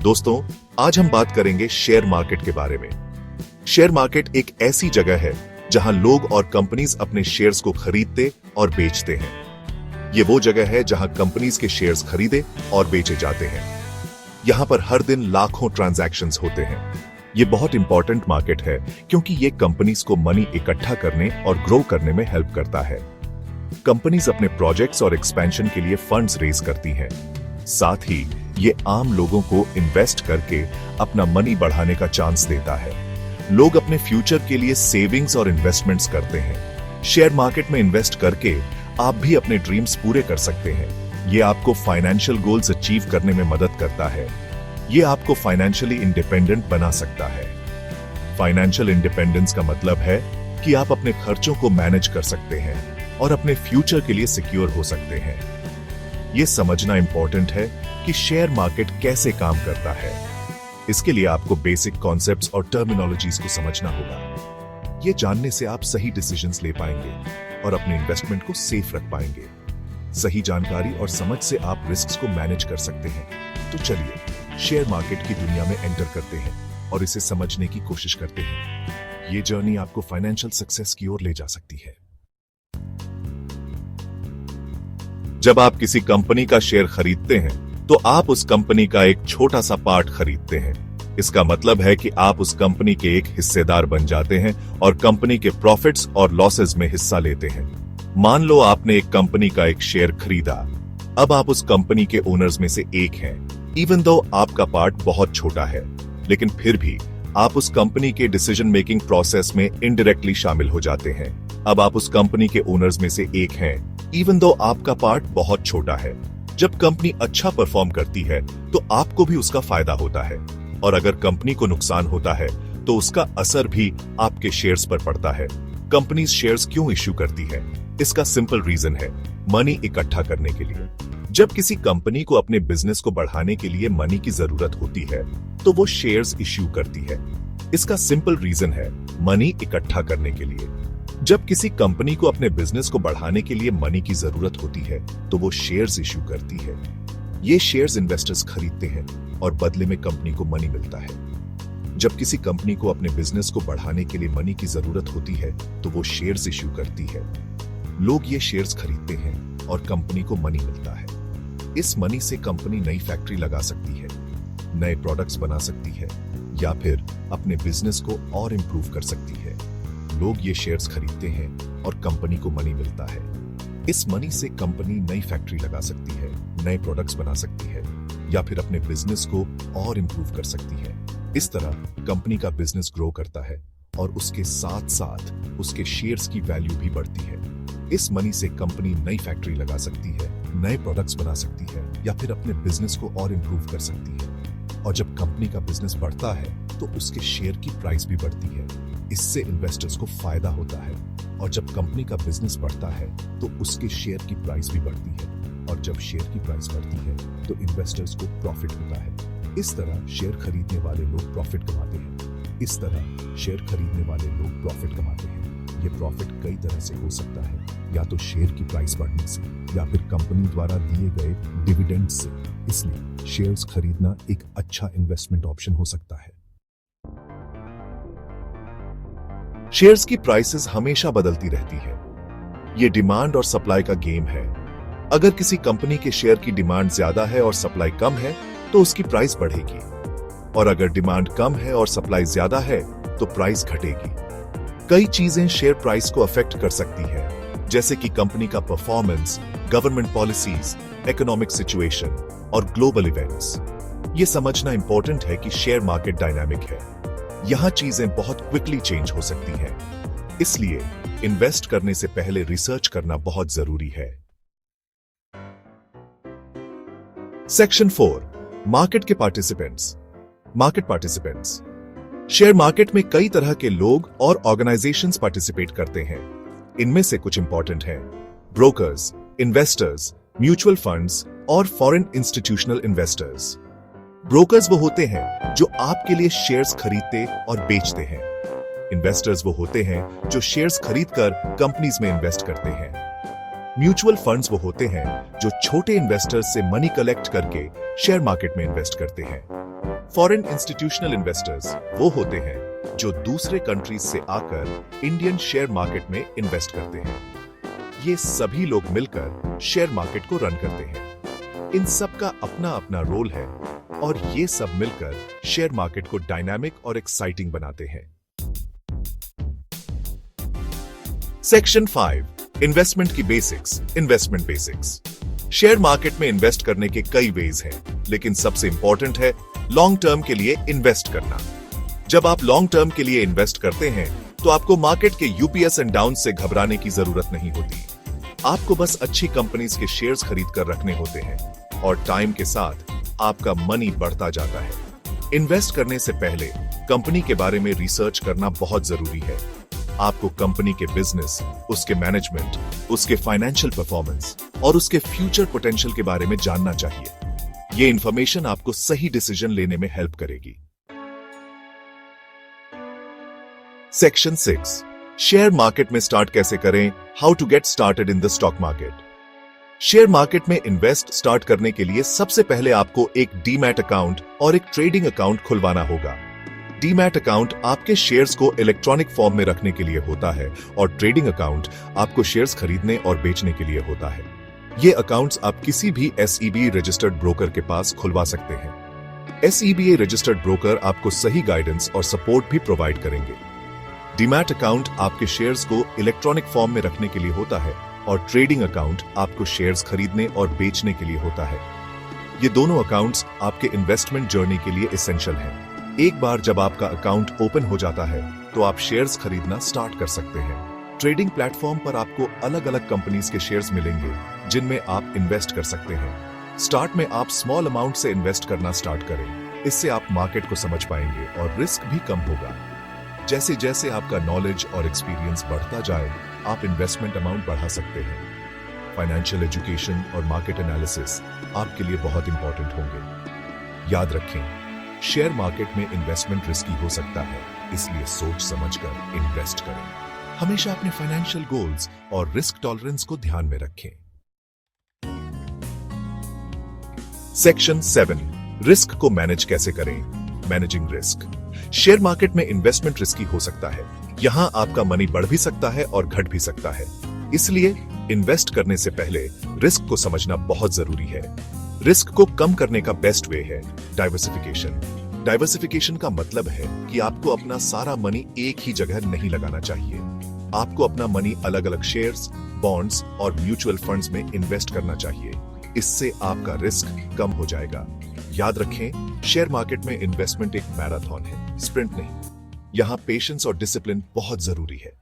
दोस्तों, आज हम बात करेंगे शेयर मार्केट के बारे में। शेयर मार्केट एक ऐसी जगह है जहां लोग और कंपनीज अपने शेयर्स को खरीदते और बेचते हैं। ये वो जगह है जहां कंपनीज के शेयर्स खरीदे और बेचे जाते हैं। यहां पर हर दिन लाखों ट्रांजैक्शंस होते हैं। ये बहुत इंपॉर्टेंट मार्केट है क्योंकि ये कंपनीज को मनी इकट्ठा करने और ग्रो करने में हेल्प करता है। कंपनीज अपने प्रोजेक्ट्स और एक्सपेंशन के लिए फंड्स रेज करती हैं। साथ ही ये आम लोगों को इन्वेस्ट करके अपना मनी बढ़ाने का चांस देता है। लोग अपने फ्यूचर के लिए सेविंग्स और इन्वेस्टमेंट्स करते हैं। शेयर मार्केट में इन्वेस्ट करके आप भी अपने ड्रीम्स पूरे कर सकते हैं। ये आपको फाइनेंशियल गोल्स अचीव करने में मदद करता है। ये आपको फाइनेंशियली इंडिपेंडेंट बना सकता है। फाइनेंशियल इंडिपेंडेंस का मतलब है कि आप अपने खर्चों को मैनेज कर सकते हैं और अपने फ्यूचर के लिए सिक्योर हो सकते हैं। यह समझना इंपॉर्टेंट है कि शेयर मार्केट कैसे काम करता है। इसके लिए आपको बेसिक कॉन्सेप्ट्स और टर्मिनोलॉजीज को समझना होगा। ये जानने से आप सही डिसीजंस ले पाएंगे और अपने इन्वेस्टमेंट को सेफ रख पाएंगे। सही जानकारी और समझ से आप रिस्क्स को मैनेज कर सकते हैं। तो चलिए शेयर मार्केट की दुनिया में एंटर करते हैं और इसे समझने की कोशिश करते हैं। ये जर्नी आपको फाइनेंशियल सक्सेस की ओर ले जा सकती है। जब आप किसी कंपनी का शेयर खरीदते हैं तो आप उस कंपनी का एक छोटा सा पार्ट खरीदते हैं। इसका मतलब है कि आप उस कंपनी के एक हिस्सेदार बन जाते हैं और कंपनी के प्रॉफिट्स और लॉसेस में हिस्सा लेते हैं। मान लो आपने एक कंपनी का एक शेयर खरीदा। अब आप उस कंपनी के ओनर्स में से एक हैं। इवन दो आपका पार्ट बहुत छोटा है, लेकिन फिर भी आप उस कंपनी के डिसीजन मेकिंग प्रोसेस में इनडायरेक्टली शामिल हो जाते हैं। अब आप उस कंपनी के ओनर्स में से एक हैं, इवन दो आपका पार्ट बहुत छोटा है। जब कंपनी अच्छा परफॉर्म करती है तो आपको भी उसका फायदा होता है, और अगर कंपनी को नुकसान होता है तो उसका असर भी आपके शेयर्स पर पड़ता है। कंपनी शेयर्स क्यों इश्यू करती है? इसका सिंपल रीजन है मनी इकट्ठा करने के लिए। जब किसी कंपनी को अपने बिजनेस को बढ़ाने के लिए मनी की जरूरत होती है तो वो शेयर्स इश्यू करती है। इसका सिंपल रीजन है मनी इकट्ठा करने के लिए। जब किसी कंपनी को अपने बिजनेस को बढ़ाने के लिए मनी की जरूरत होती है तो वो शेयर्स इश्यू करती है। ये शेयर्स इन्वेस्टर्स खरीदते हैं और बदले में कंपनी को मनी मिलता है। जब किसी कंपनी को अपने बिजनेस को बढ़ाने के लिए मनी की जरूरत होती है तो वो शेयर्स इश्यू करती है। लोग ये शेयर्स खरीदते हैं और कंपनी को मनी मिलता है। इस मनी से कंपनी नई फैक्ट्री लगा सकती है, नए प्रोडक्ट्स बना सकती है या फिर अपने बिजनेस को और इंप्रूव कर सकती है। लोग ये शेयर्स खरीदते हैं और कंपनी को मनी मिलता है। इस मनी से कंपनी नई फैक्ट्री लगा सकती है, नए प्रोडक्ट्स बना सकती है या फिर अपने बिजनेस को और इंप्रूव कर सकती है। इस तरह कंपनी का बिजनेस ग्रो करता है और उसके साथ साथ उसके शेयर्स की वैल्यू भी बढ़ती है। इस मनी से कंपनी नई फैक्ट्री लगा सकती है, नए प्रोडक्ट्स बना सकती है या फिर अपने बिजनेस को और इंप्रूव कर सकती है। और जब कंपनी का बिजनेस बढ़ता है तो उसके शेयर की प्राइस भी बढ़ती है। इससे इन्वेस्टर्स को फायदा होता है। और जब कंपनी का बिजनेस बढ़ता है तो उसके शेयर की प्राइस भी बढ़ती है। और जब शेयर की प्राइस बढ़ती है तो इन्वेस्टर्स को प्रॉफिट होता है। इस तरह शेयर खरीदने वाले लोग प्रॉफिट कमाते हैं। इस तरह शेयर खरीदने वाले लोग प्रॉफिट कमाते हैं। ये प्रॉफिट कई तरह से हो सकता है, या तो शेयर की प्राइस बढ़ने से या फिर कंपनी द्वारा दिए गए डिविडेंड से। इसलिए शेयर्स खरीदना एक अच्छा इन्वेस्टमेंट ऑप्शन हो सकता है। शेयर्स की प्राइसेस हमेशा बदलती रहती है। ये डिमांड और सप्लाई का गेम है। अगर किसी कंपनी के शेयर की डिमांड ज्यादा है और सप्लाई कम है तो उसकी प्राइस बढ़ेगी, और अगर डिमांड कम है और सप्लाई ज्यादा है तो प्राइस घटेगी। कई चीजें शेयर प्राइस को अफेक्ट कर सकती हैं, जैसे कि कंपनी का performance, government policies, economic situation और ग्लोबल इवेंट्स। ये समझना इंपॉर्टेंट है कि शेयर मार्केट डायनामिक है। यहां चीजें बहुत क्विकली चेंज हो सकती हैं। इसलिए इन्वेस्ट करने से पहले रिसर्च करना बहुत जरूरी है। सेक्शन 4, मार्केट के participants. Market participants. Share market में कई तरह के लोग और ऑर्गेनाइजेशंस पार्टिसिपेट करते हैं। इनमें से कुछ इंपॉर्टेंट हैं: ब्रोकर्स, इन्वेस्टर्स, म्यूचुअल फंड्स और फॉरेन इंस्टीट्यूशनल इन्वेस्टर्स। ब्रोकर्स वो होते हैं जो आपके लिए शेयर्स खरीदते और बेचते हैं। इन्वेस्टर्स वो होते हैं जो शेयर्स खरीदकर कंपनीज में इन्वेस्ट करते हैं। म्यूचुअल फंड्स वो होते हैं जो छोटे इन्वेस्टर्स से मनी कलेक्ट करके शेयर मार्केट में इन्वेस्ट करते हैं। फॉरेन इंस्टीट्यूशनल इन्वेस्टर्स वो होते हैं जो दूसरे कंट्रीज से आकर इंडियन शेयर मार्केट में इन्वेस्ट करते हैं। ये सभी लोग मिलकर शेयर मार्केट को रन करते हैं। इन सब का अपना अपना रोल है और ये सब मिलकर शेयर मार्केट को डायनामिक और एक्साइटिंग बनाते हैं। सेक्शन 5 इन्वेस्टमेंट की basics. Investment basics. Share market में इन्वेस्ट करने के कई वेज हैं, लेकिन सबसे इंपॉर्टेंट है लॉन्ग टर्म के लिए इन्वेस्ट करना। जब आप लॉन्ग टर्म के लिए इन्वेस्ट करते हैं तो आपको मार्केट के यूपीएस एंड डाउन से घबराने की जरूरत नहीं होती। आपको बस अच्छी कंपनीज के शेयर्स खरीद कर रखने होते हैं और टाइम के साथ आपका मनी बढ़ता जाता है। इन्वेस्ट करने से पहले कंपनी के बारे में रिसर्च करना बहुत जरूरी है। आपको कंपनी के बिजनेस, उसके मैनेजमेंट, उसके फाइनेंशियल परफॉर्मेंस और उसके फ्यूचर पोटेंशियल के बारे में जानना चाहिए। ये इंफॉर्मेशन आपको सही डिसीजन लेने में हेल्प करेगी। सेक्शन 6 शेयर मार्केट में स्टार्ट कैसे करें। How to get started in the stock market. Share market में इन्वेस्ट स्टार्ट करने के लिए सबसे पहले आपको एक डीमैट अकाउंट और एक ट्रेडिंग अकाउंट खुलवाना होगा। डीमैट अकाउंट आपके शेयर्स को इलेक्ट्रॉनिक फॉर्म में रखने के लिए होता है और ट्रेडिंग अकाउंट आपको शेयर्स खरीदने और बेचने के लिए होता है। ये अकाउंट्स आप किसी भी SEBA रजिस्टर्ड ब्रोकर के पास खुलवा सकते हैं। SEBA रजिस्टर्ड ब्रोकर आपको सही गाइडेंस और सपोर्ट भी प्रोवाइड करेंगे। डीमैट अकाउंट आपके शेयर्स को इलेक्ट्रॉनिक फॉर्म में रखने के लिए होता है और ट्रेडिंग अकाउंट आपको शेयर्स खरीदने और बेचने के लिए होता है। ये दोनों अकाउंट्स आपके इन्वेस्टमेंट जर्नी के लिए एसेंशियल हैं। एक बार जब आपका अकाउंट ओपन हो जाता है तो आप शेयर्स खरीदना स्टार्ट कर सकते हैं। ट्रेडिंग प्लेटफॉर्म पर आपको अलग अलग कंपनीज के शेयर्स मिलेंगे जिनमें आप इन्वेस्ट कर सकते हैं। स्टार्ट में आप स्मॉल अमाउंट से इन्वेस्ट करना स्टार्ट करें। इससे आप मार्केट को समझ पाएंगे और रिस्क भी कम होगा। जैसे जैसे आपका नॉलेज और एक्सपीरियंस बढ़ता जाए आप इन्वेस्टमेंट अमाउंट बढ़ा सकते हैं। फाइनेंशियल एजुकेशन और मार्केट एनालिसिस आपके लिए बहुत इंपॉर्टेंट होंगे। याद रखें, शेयर मार्केट में इन्वेस्टमेंट रिस्की हो सकता है, इसलिए सोच समझकर इन्वेस्ट करें। हमेशा अपने फाइनेंशियल गोल्स और रिस्क टॉलरेंस को ध्यान में रखें। सेक्शन 7 रिस्क को मैनेज कैसे करें। Managing risk. शेयर मार्केट में इन्वेस्टमेंट रिस्की हो सकता है। यहां आपका मनी बढ़ भी सकता है और घट भी सकता है। इसलिए इन्वेस्ट करने से पहले रिस्क को समझना बहुत जरूरी है। रिस्क को कम करने का बेस्ट वे है डाइवर्सिफिकेशन। डाइवर्सिफिकेशन का मतलब है कि आपको अपना सारा मनी एक ही जगह नहीं लगाना चाहिए। आपको अपना मनी अलग अलग शेयर्स, बॉन्ड्स और म्यूचुअल फंड्स में इन्वेस्ट करना चाहिए। इससे आपका रिस्क कम हो जाएगा। याद रखें, शेयर मार्केट में इन्वेस्टमेंट एक मैराथन है, स्प्रिंट नहीं। यहां पेशेंस और डिसिप्लिन बहुत जरूरी है।